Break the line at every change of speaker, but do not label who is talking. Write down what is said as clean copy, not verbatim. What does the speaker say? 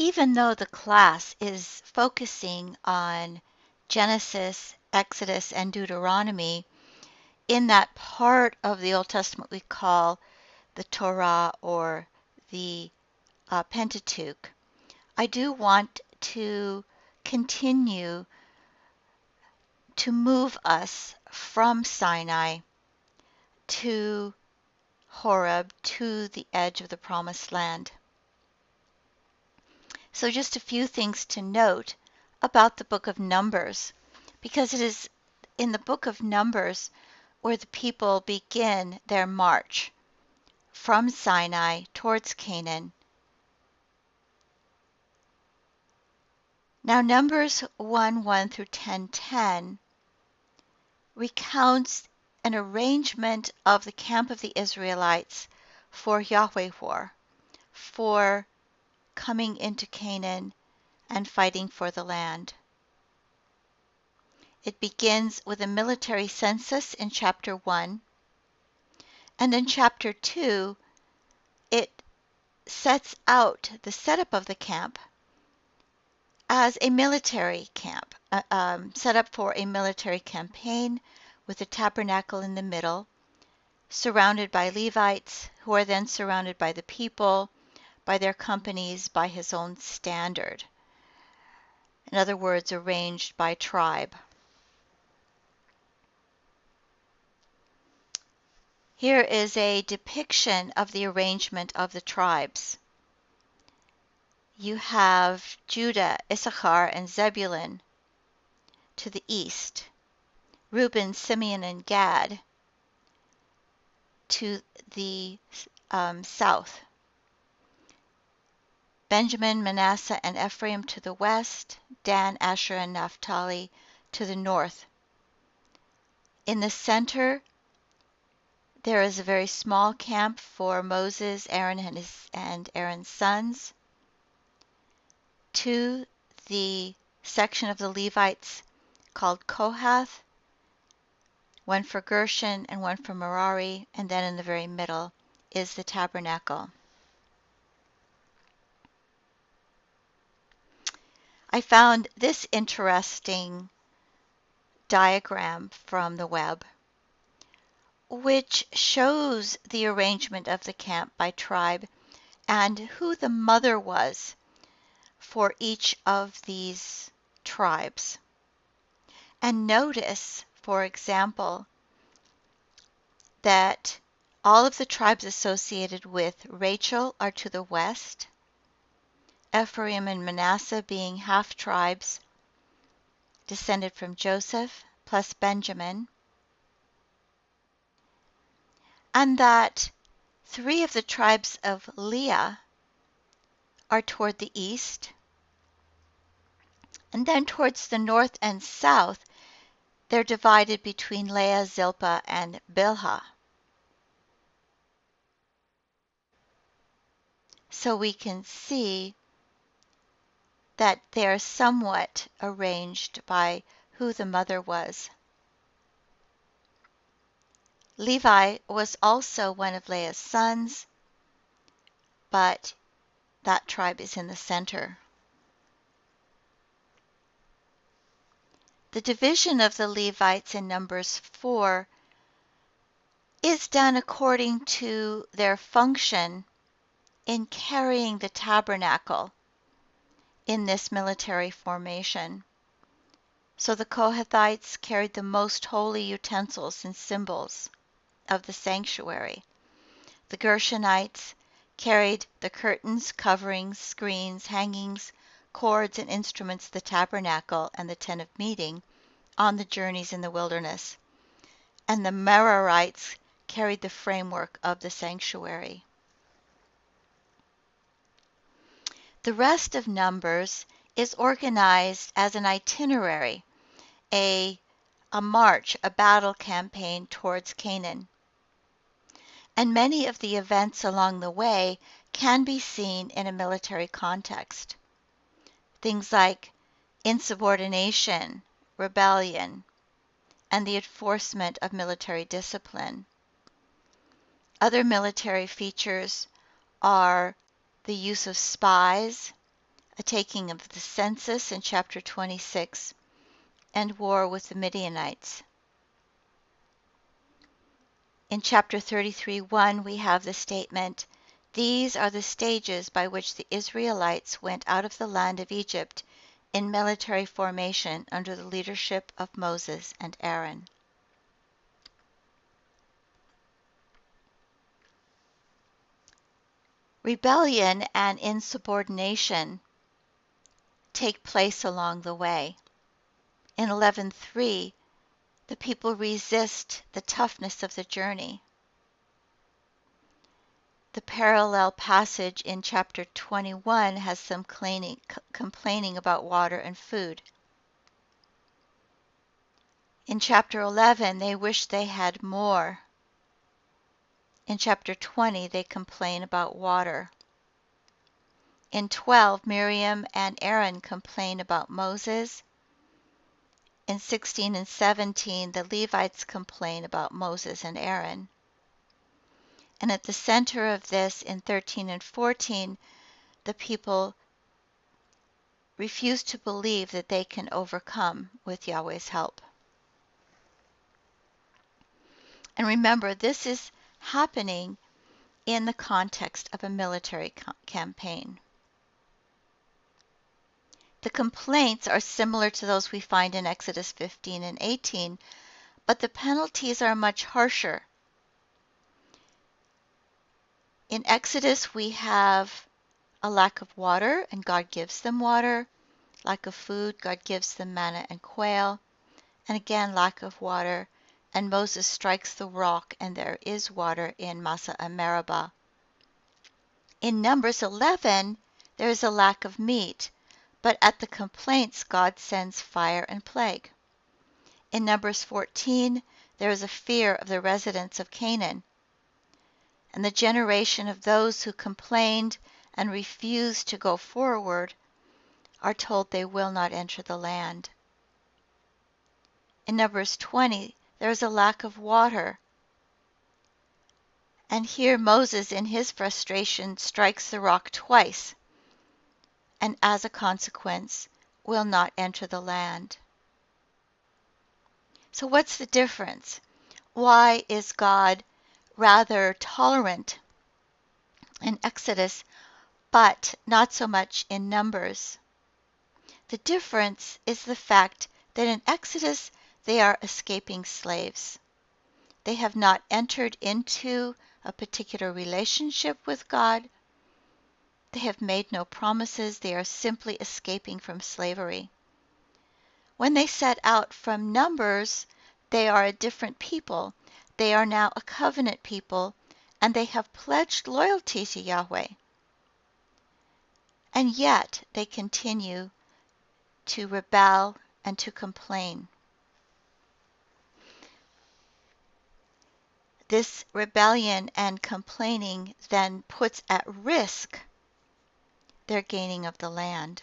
even though the class is focusing on Genesis, Exodus, and Deuteronomy, in that part of the Old Testament we call the Torah or the Pentateuch, I do want to continue to move us from Sinai to Horeb, to the edge of the Promised Land. So just a few things to note about the book of Numbers, because it is in the book of Numbers where the people begin their march from Sinai towards Canaan. Now Numbers 1:1 through 10:10 recounts an arrangement of the camp of the Israelites for Yahweh war, for coming into Canaan and fighting for the land. It begins with a military census in chapter 1, and in chapter 2, it sets out the setup of the camp as a military camp, set up for a military campaign with a tabernacle in the middle, surrounded by Levites, who are then surrounded by the people, by their companies, by his own standard. In other words, arranged by tribe. Here is a depiction of the arrangement of the tribes. You have Judah, Issachar, and Zebulun to the east, Reuben, Simeon, and Gad to the south, Benjamin, Manasseh, and Ephraim to the west, Dan, Asher, and Naphtali to the north. In the center, there is a very small camp for Moses, Aaron, and Aaron's sons. To the section of the Levites called Kohath, one for Gershon and one for Merari, and then in the very middle is the tabernacle. I found this interesting diagram from the web, which shows the arrangement of the camp by tribe and who the mother was for each of these tribes. And notice, for example, that all of the tribes associated with Rachel are to the west, Ephraim and Manasseh being half tribes descended from Joseph, plus Benjamin, and that 3 of the tribes of Leah are toward the east, and then towards the north and south, they're divided between Leah, Zilpah, and Bilhah. So we can see that they're somewhat arranged by who the mother was. Levi was also one of Leah's sons, but that tribe is in the center. The division of the Levites in Numbers 4 is done according to their function in carrying the tabernacle in this military formation. So the Kohathites carried the most holy utensils and symbols of the sanctuary. The Gershonites carried the curtains, coverings, screens, hangings, cords, and instruments of the tabernacle and the tent of meeting on the journeys in the wilderness. And the Merarites carried the framework of the sanctuary. The rest of Numbers is organized as an itinerary, a march, a battle campaign towards Canaan. And many of the events along the way can be seen in a military context. Things like insubordination, rebellion, and the enforcement of military discipline. Other military features are the use of spies, a taking of the census in chapter 26, and war with the Midianites. In chapter 33:1, we have the statement, "These are the stages by which the Israelites went out of the land of Egypt in military formation under the leadership of Moses and Aaron." Rebellion and insubordination take place along the way. In 11:3, the people resist the toughness of the journey. The parallel passage in chapter 21 has some complaining about water and food. In chapter 11, they wish they had more. In chapter 20, they complain about water. In 12, Miriam and Aaron complain about Moses. In 16 and 17, the Levites complain about Moses and Aaron. And at the center of this, in 13 and 14, the people refuse to believe that they can overcome with Yahweh's help. And remember, this is happening in the context of a military campaign. The complaints are similar to those we find in Exodus 15 and 18, but the penalties are much harsher. In Exodus, we have a lack of water, and God gives them water. Lack of food, God gives them manna and quail. And again, lack of water, and Moses strikes the rock, and there is water in Massa and Meribah. In Numbers 11, there is a lack of meat, but at the complaints, God sends fire and plague. In Numbers 14, there is a fear of the residents of Canaan, and the generation of those who complained and refused to go forward are told they will not enter the land. In Numbers 20, there is a lack of water, and here Moses, in his frustration, strikes the rock twice, and as a consequence, will not enter the land. So what's the difference? Why is God rather tolerant in Exodus, but not so much in Numbers? The difference is the fact that in Exodus they are escaping slaves. They have not entered into a particular relationship with God. They have made no promises. They are simply escaping from slavery. When they set out from Numbers, they are a different people. They are now a covenant people, and they have pledged loyalty to Yahweh. And yet they continue to rebel and to complain. This rebellion and complaining then puts at risk their gaining of the land.